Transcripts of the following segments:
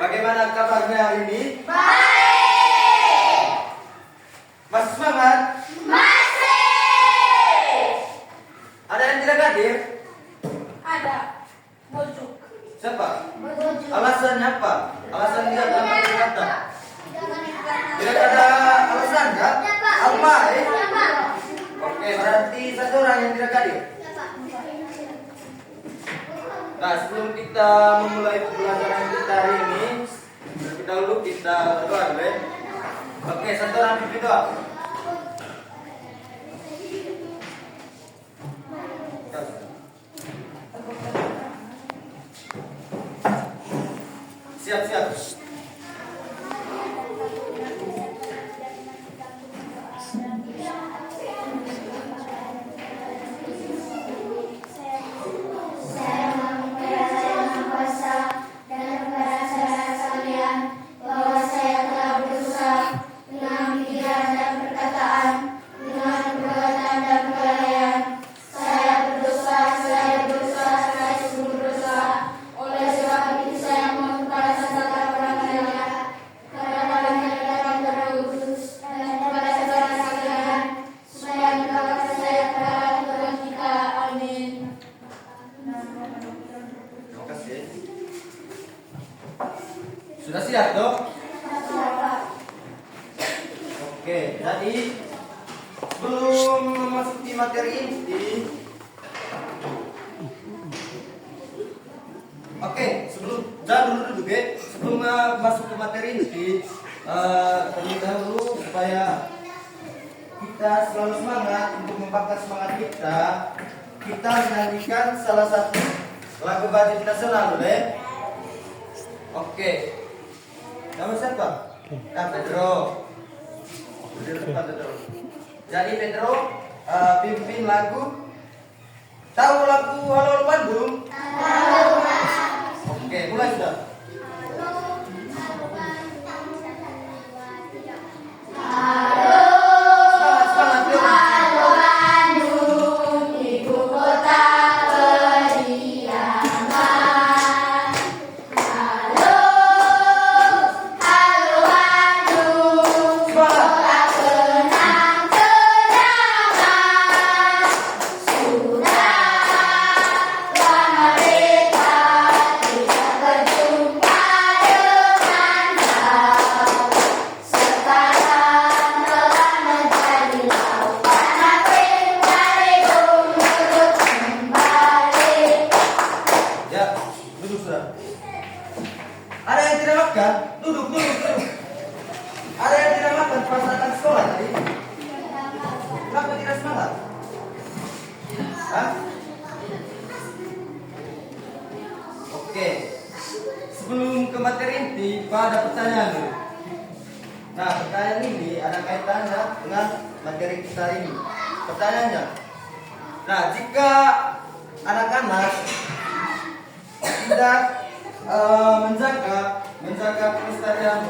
Bagaimana kabarnya hari ini? Baik. Masih semangat? Masih. Ada yang tidak hadir? Ada. Bojok. Siapa? Bojok. Alasannya apa? Alasan tidak datang? Tidak ada alasannya? Apa? Oke, berarti satu orang yang tidak hadir. Nah, sebelum kita memulai pembelajaran kita hari ini, terlebih dahulu kita berdoa dulu ya. Oke, satu orang pimpin doa. Siap-siap. Sudah siap dok? Oke, jadi sebelum memasuki materi inti, jangan dulu duduk ya. Sebelum masuk ke materi inti, terlebih dahulu supaya kita selalu semangat untuk membakar semangat kita menyanyikan salah satu lagu batik nasional, boleh? Oke. Nama siapa? Kak Pedro. Jadi Pedro pimpin lagu. Tahu lagu Halo Bandung? Tahu. Oke, mulai sudah. Ada yang tidak makan? Duduk. Ada yang tidak makan perasaan sekolah tadi? Kenapa tidak semangat? Hah? Oke. Sebelum ke materi inti, Pak, ada pertanyaan dulu. Nah, pertanyaan ini ada kaitannya dengan materi kita ini. Pertanyaannya, nah, jika anak-anak tidak menjaga kelestarian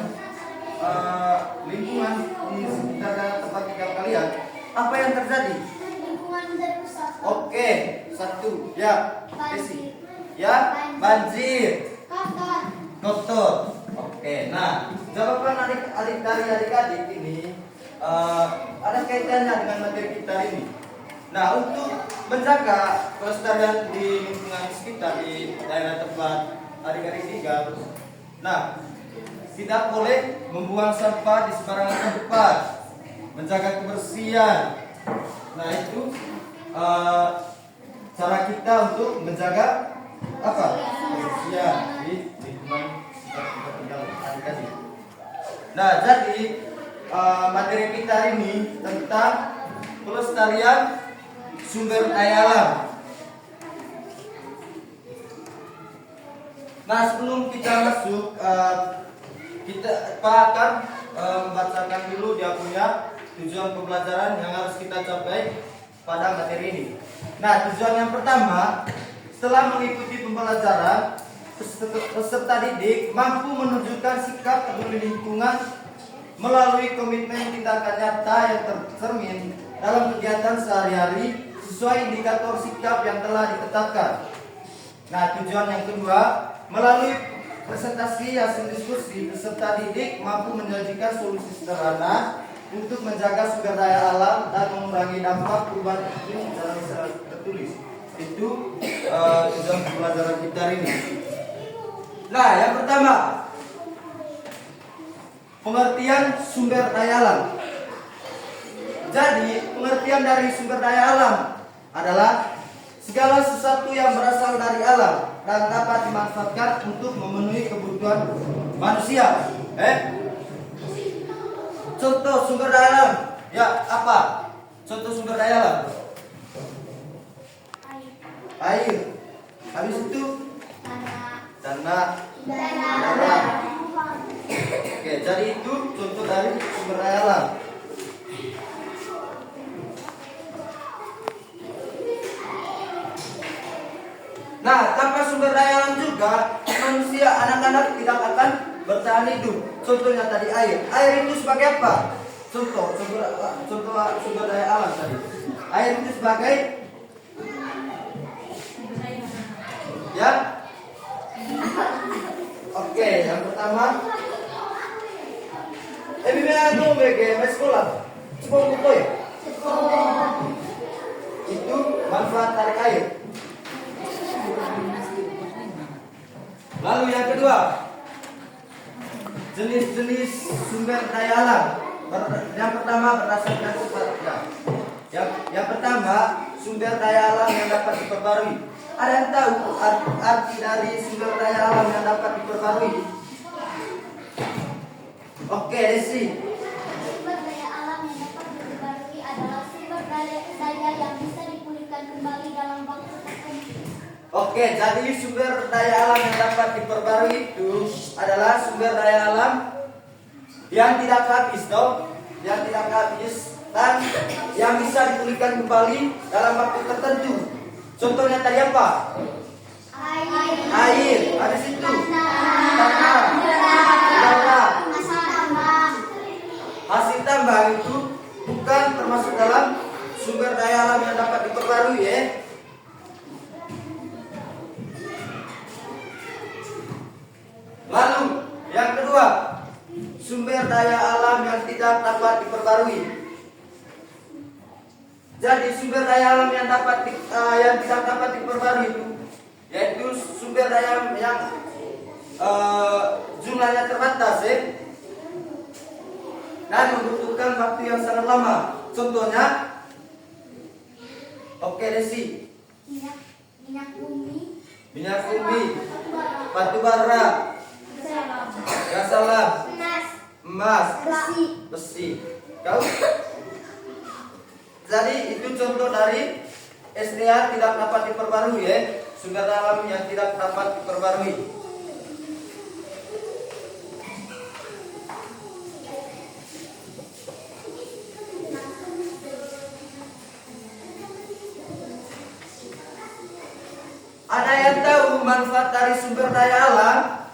lingkungan di sekitar tempat tinggal kalian, apa yang terjadi? Lingkungan rusak. Oke, satu, ya, Desi, ya, banjir, kotor. Oke, nah, jawaban adik-adik ini ada kaitannya dengan materi kita ini. Nah, untuk menjaga kelestarian di lingkungan sekitar di daerah tempat adik-adik tinggal, nah, tidak boleh membuang sampah di sembarangan tempat, menjaga kebersihan. Nah, itu cara kita untuk menjaga apa? Kebersihan di lingkungan tempat tinggal adik-adik. Nah, jadi materi kita ini tentang pelestarian sumber daya alam. Nah, sebelum kita masuk, Pak akan membacakan dulu dia punya tujuan pembelajaran yang harus kita capai pada materi ini. Nah, tujuan yang pertama, setelah mengikuti pembelajaran, peserta didik mampu menunjukkan sikap peduli lingkungan melalui komitmen tindakan nyata yang tercermin dalam kegiatan sehari-hari sesuai indikator sikap yang telah ditetapkan. Nah, tujuan yang kedua, melalui presentasi hasil diskusi, peserta didik mampu menyajikan solusi sederhana untuk menjaga sumber daya alam dan mengurangi dampak perubahan iklim secara tertulis. Itu tujuan pembelajaran kita ini. Nah, yang pertama, pengertian sumber daya alam. Jadi, pengertian dari sumber daya alam adalah segala sesuatu yang berasal dari alam dan dapat dimanfaatkan untuk memenuhi kebutuhan manusia. Contoh sumber daya alam, ya apa? Contoh sumber daya alam. Air. Habis itu tanah. Oke, jadi itu contoh dari sumber daya alam. Nah, tanpa sumber daya alam juga manusia, anak-anak tidak akan bertahan hidup. Contohnya tadi air. Air itu sebagai apa? Contoh sumber daya alam tadi. Air itu sebagai ya. Oke, yang pertama. Bagaimana bagaimana sekolah? Sekolah buku ya? Itu manfaat dari air. Lalu yang kedua, jenis-jenis sumber daya alam. Yang pertama berdasarkan sifatnya. Yang pertama, sumber daya alam yang dapat diperbarui. Ada yang tahu arti dari sumber daya alam yang dapat diperbarui? Oke, Desi. Sumber daya alam yang dapat diperbarui adalah sumber daya yang bisa dipulihkan kembali dalam waktu tertentu. Oke, jadi sumber daya alam yang dapat diperbarui itu adalah sumber daya alam yang tidak habis, yang tidak habis dan yang bisa dipulihkan kembali dalam waktu tertentu. Contohnya tadi apa? Air. Habis itu tanah, udara. Hasil tambang itu bukan termasuk dalam sumber daya alam yang dapat diperbarui, ya. Lalu yang kedua, sumber daya alam yang tidak dapat diperbarui. Jadi sumber daya alam yang tidak dapat diperbarui itu yaitu sumber daya yang jumlahnya terbatas, ya, dan membutuhkan waktu yang sangat lama. Contohnya, oke Desi. Minyak bumi, batu bara, gas alam, emas, besi. Kau? Jadi itu contoh dari SDA tidak dapat diperbarui, ya. Sumber daya alam yang tidak dapat diperbarui. Ada yang tahu manfaat dari sumber daya alam?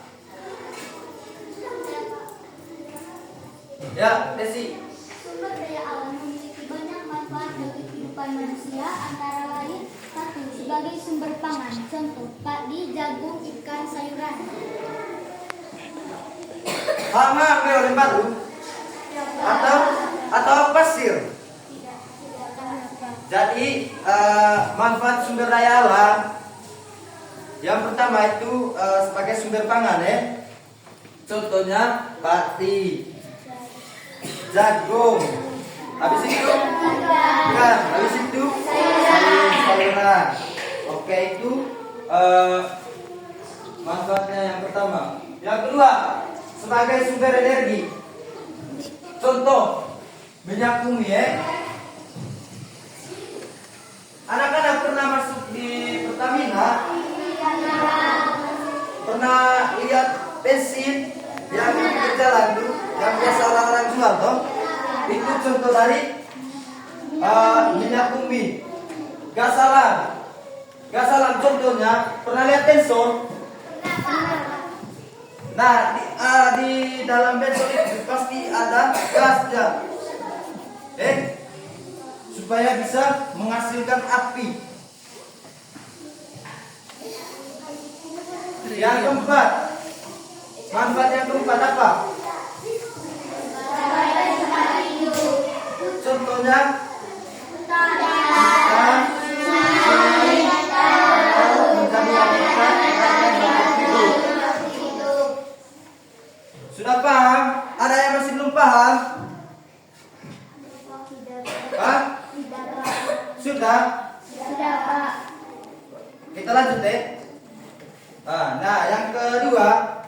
Ya, Desi. sumber daya alam memiliki banyak manfaat bagi kehidupan manusia, antara lain: 1. Sebagai sumber pangan, contoh padi, jagung, ikan, sayuran. Hama oleh batu atau pasir. Jadi manfaat sumber daya alam yang pertama itu sebagai sumber pangan, ya. Contohnya padi, jagung, habis itu ikan, habis itu sayuran. Oke, itu manfaatnya yang pertama. Yang kedua, sebagai sumber energi. Contoh minyak bumi, ya. Anak-anak pernah masuk di Pertamina? Pernah lihat bensin yang di jalan tuh, yang biasa orang-orang jual, toh? Itu contoh dari minyak bumi. Gas gas alam contohnya, pernah lihat benson? Nah, di dalam benson itu pasti ada gasnya. Supaya bisa menghasilkan api. Yang keempat, manfaat yang keempat apa? Contohnya, sudah paham? Ada yang masih belum paham? Hah? Sudah? Sudah, Pak. Kita lanjut deh. Nah, yang kedua,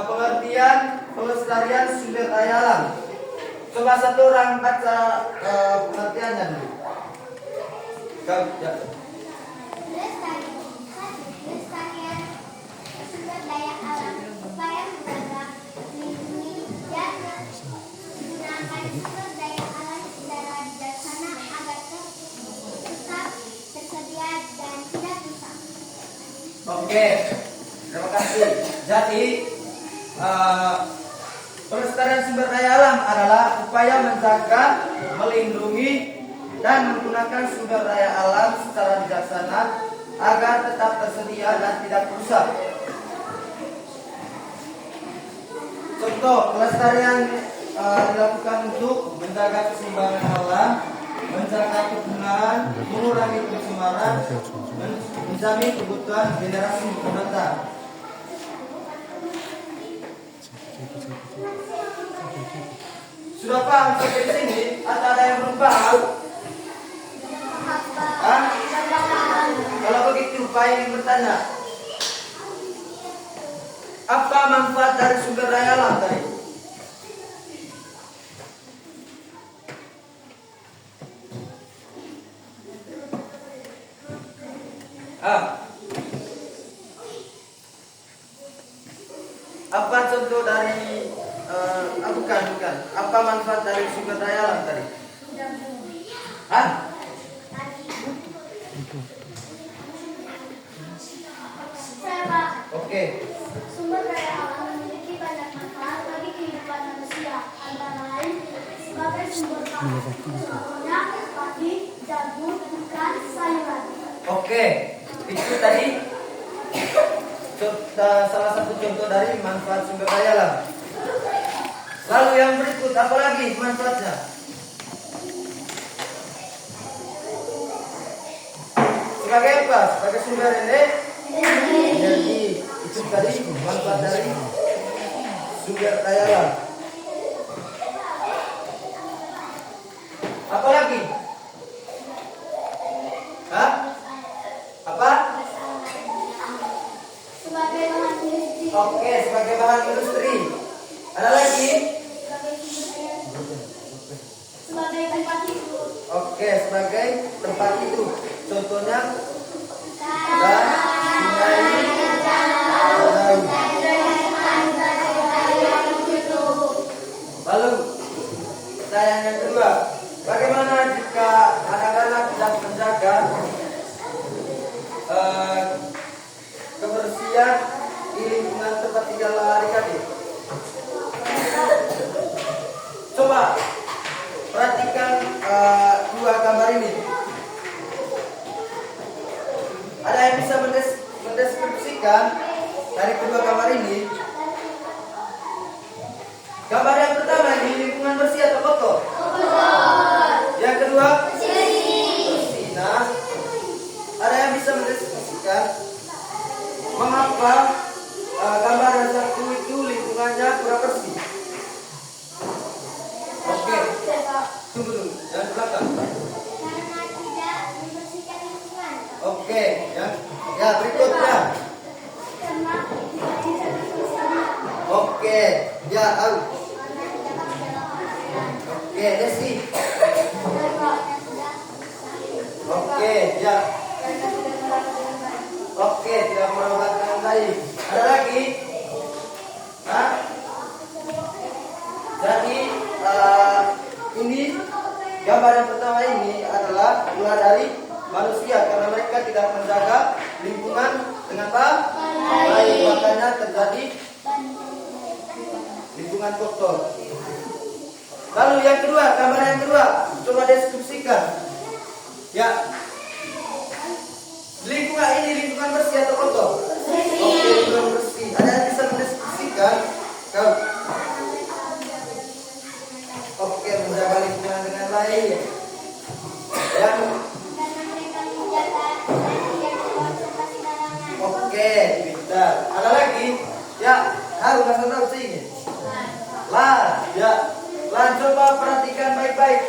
pengertian pelestarian sumber daya alam. Coba satu orang baca pengertiannya dulu. Ya. Pelestarian sumber daya alam upaya menjaga, melindungi, dan menggunakan sumber daya alam secara bijaksana agar tetap tersedia dan tidak rusak. Oke, terima kasih. Jadi, pelestarian sumber daya alam adalah upaya menjaga, melindungi, dan menggunakan sumber daya alam secara bijaksana agar tetap tersedia dan tidak rusak. Contoh, pelestarian dilakukan untuk menjaga keseimbangan alam, menjaga kepunahan, mengurangi pencemaran, menjamin kebutuhan generasi mendatang. Sudah paham sampai di sini? Atau ada yang belum paham? Hah? Kalau begitu, Pak ingin bertanya, apa manfaat dari sumber daya alam tadi? Apa contoh dari bukan. Apa manfaat dari sumber daya alam tadi? Hah? Oke. Sumber daya alam memiliki banyak manfaat bagi kehidupan manusia, antara lain sebagai sumber pangan, contohnya padi, jagung, ikan, sayuran. Oke, itu tadi salah satu contoh dari manfaat sumber daya alam. Lalu yang berikut, apa lagi manfaatnya? Sebagai apa? Sebagai sumber energi. Itu tadi manfaat dari sumber daya alam. Apa lagi? Hah? Apa? Sebagai bahan industri. Oke, sebagai bahan industri. Ada lagi? Sebagai tempat tidur. Oke, sebagai tempat tidur. Contohnya lalu pertanyaan yang kedua, bagaimana jika anak-anak tidak menjaga kebersihan di lingkungan tempat tinggal adik-adik? Coba perhatikan dua gambar ini. Ada yang bisa mendeskripsikan dari kedua gambar ini? Gambar yang pertama ini lingkungan bersih atau kotor? Yang kedua? Bersih. Nah, ada yang bisa mendeskripsikan mengapa gambar yang satu itu lingkungannya kurang bersih? Oke, tunggu dulu, yang belakang. Karena tidak membersihkan lingkungan. Oke, ya berikutnya. Karena tidak bisa bersih. Oke, ya tahu. Oke, Desi. Oke, ya. Oke, tidak merawat dengan baik. Ada lagi? Hah? Jadi ini gambar yang pertama ini adalah ulah dari manusia karena mereka menjaga lingkungan dengan apa? Baik, makanya terjadi lingkungan kotor. Lalu yang kedua, gambar yang kedua, coba deskripsikan. Ya, lingkungan ini lingkungan bersih atau kotor? Oke, lingkungan bersih. Ada yang bisa mendeskripsikan? Kau? Oke, menjaga lingkungan dengan baik. Ya. Oke, pintar. Ada lagi? Ya, harus ngasih tahu sini. Lah, ya. Lah, coba perhatikan baik-baik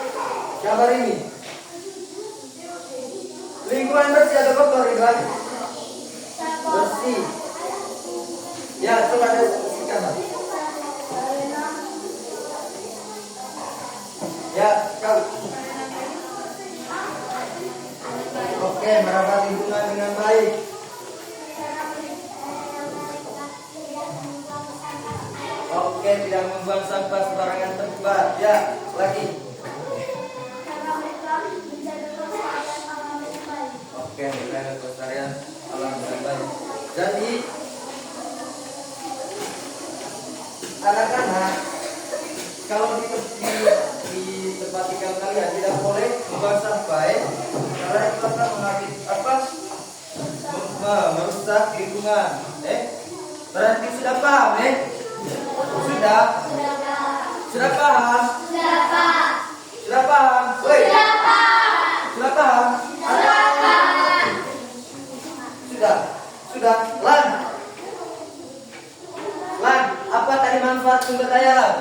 gambar ini. Lingkungan bersih atau kotor, Ridwan? Bersih. Ya, coba deskripsikan, Mas. Ya, kau. Oke, merawat lingkungan dengan baik. Oke, tidak membuang sampah sembarangan tempat. Ya, lagi. Oke, menjaga kelestarian alam dengan baik. Jadi, anak-anak, kalau di tempat tinggal kalian tidak boleh membuang sampah, karena itu akan merusak lingkungan. Berarti sudah paham, Sudah? Sudah paham? Sudah paham? Woi. Sudah paham? Sudah. Lan. Apa tadi manfaat sumber daya alam?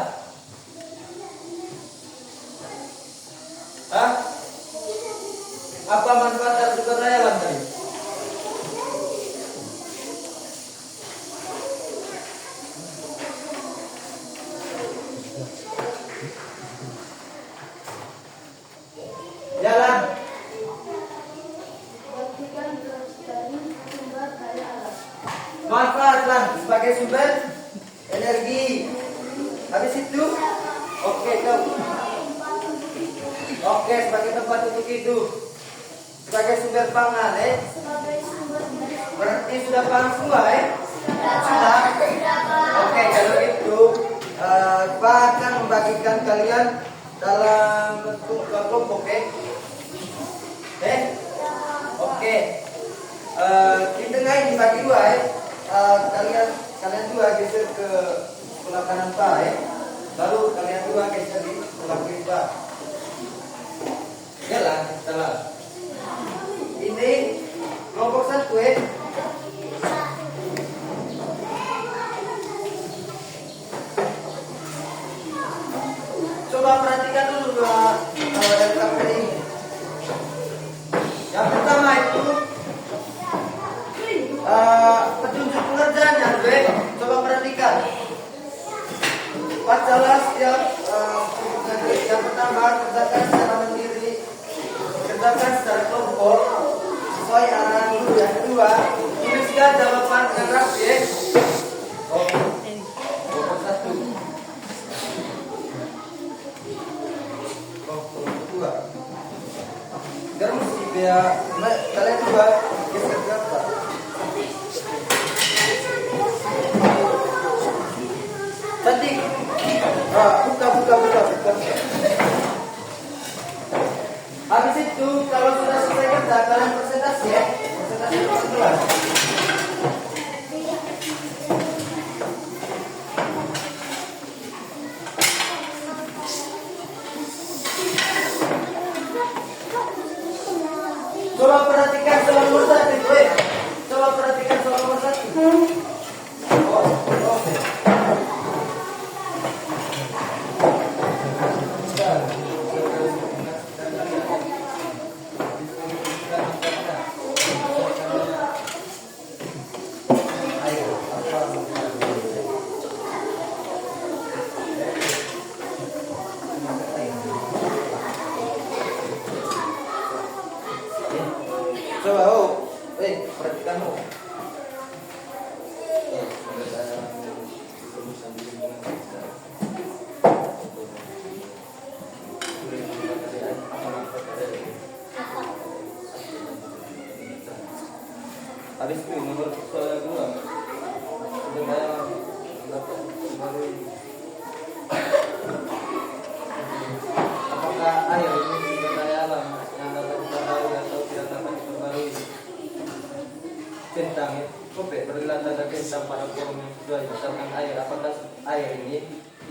Hah? Apa manfaat dari sumber daya alam tadi? Jalan. Manfaat lan sebagai sumber energi. Habis itu, oke kau. Oke, sebagai tempat untuk hidup, sebagai sumber pangan, Berarti sudah paham semua, Sudah. Oke, kalau itu, Pak akan membagikan kalian dalam bentuk kelompok, Oke. Di tengah ini bagi dua, kalian dua geser ke sebelah kanan Pak, Lalu kalian dua geser di sebelah kiri Pak. Jalan, salah. Ini kelompok satu, Coba perhatikan dulu dari gambar ini. Yang pertama itu petunjuk pengerjaannya, coba perhatikan. Bacalah setiap yang pertama, kerjakan secara mandiri, kerjakan secara kelompok sesuai arahan guru. Yang kedua, tuliskan jawaban dengan rapi. Kelompok satu. Kelompok kedua. Sekarang mesti biar kalian dua geser berapa? Cantik. Buka. Habis itu kalau sudah selesai kerja kalian presentasi, presentasi pelan-pelan. Coba perhatikan soal nomor 1, Coba perhatikan soal nomor 1. Oke. Coba, perhatikan. Habis itu nomor soal kedua. Sudah saya dapat baru. Apakah air ini sumber daya alam yang dapat diperbarui atau tidak dapat diperbarui? Centang ya, kopi berilah tanda centang pada form yang sesuai misalkan air. Apakah air ini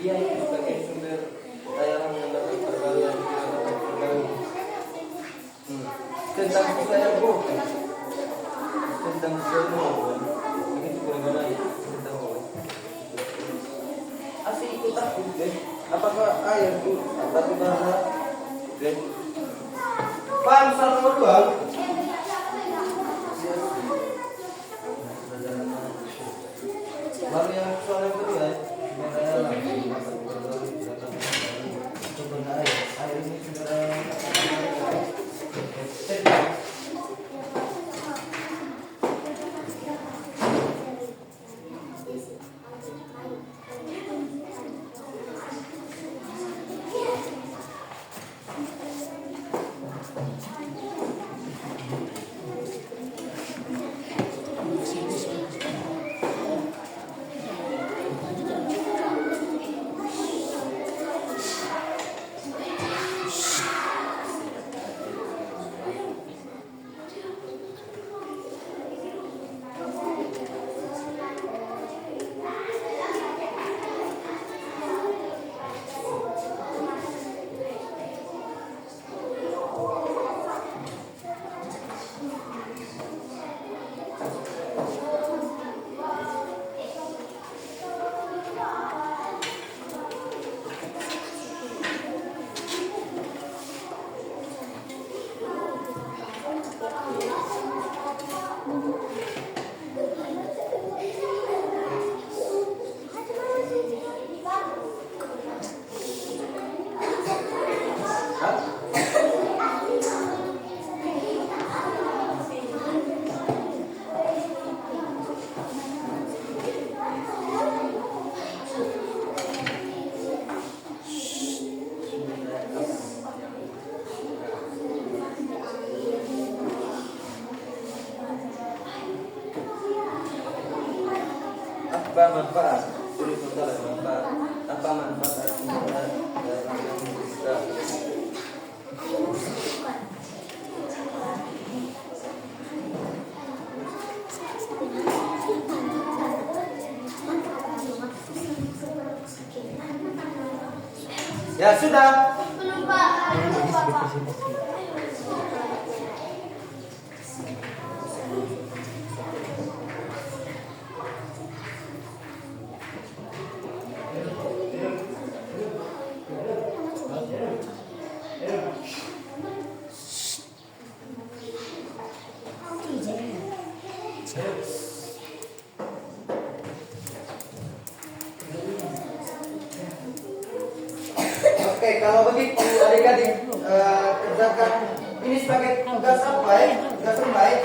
dia itu sebagai sumber daya alam yang dapat diperbarui atau tidak dapat diperbarui? Centang itu saya kopi. Centang semua, ini juga gimana ya? Centang kopi. Asli ikut takut deh. Apakah air itu batu bara? Deh. Paham soal nomor 2? Baru yang soal yang kedua ya. Air ini sudah apa manfaat? Sulit total manfaat. Apa manfaat dalam yang kita? Ya sudah. Belum Pak. Belum Pak. Oke, kalau begitu adik-adik kerjakan ini sebagai tugas apa ya? Tugas rumah ya?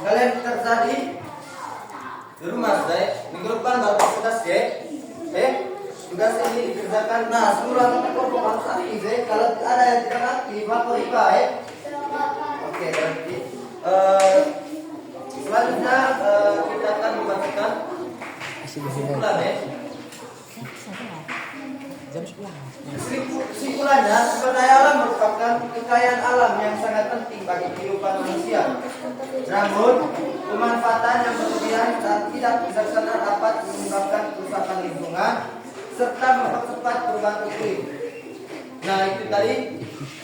Kalian terjadi di rumah saya minggu depan baru tugas ya? Tugas ini dikerjakan. Nah, seluruh anggota kelompok harus aktif ya. Kalau ada yang tidak aktif, lapor IPA ya. Oke, berarti selanjutnya kita akan membacakan kesimpulan ya. Kesimpulannya, sumber daya alam merupakan kekayaan alam yang sangat penting bagi kehidupan manusia. Namun, pemanfaatan yang berlebihan dan tidak bijaksana dapat menyebabkan kerusakan lingkungan serta mempercepat perubahan iklim. Nah, itu tadi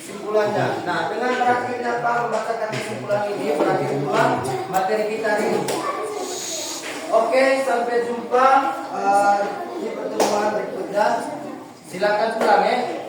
kesimpulannya. Nah, dengan berakhirnya Pak membacakan kesimpulan ini, berakhir pula materi kita ini. Oke, sampai jumpa di pertemuan berikutnya. Silakan pulang ya.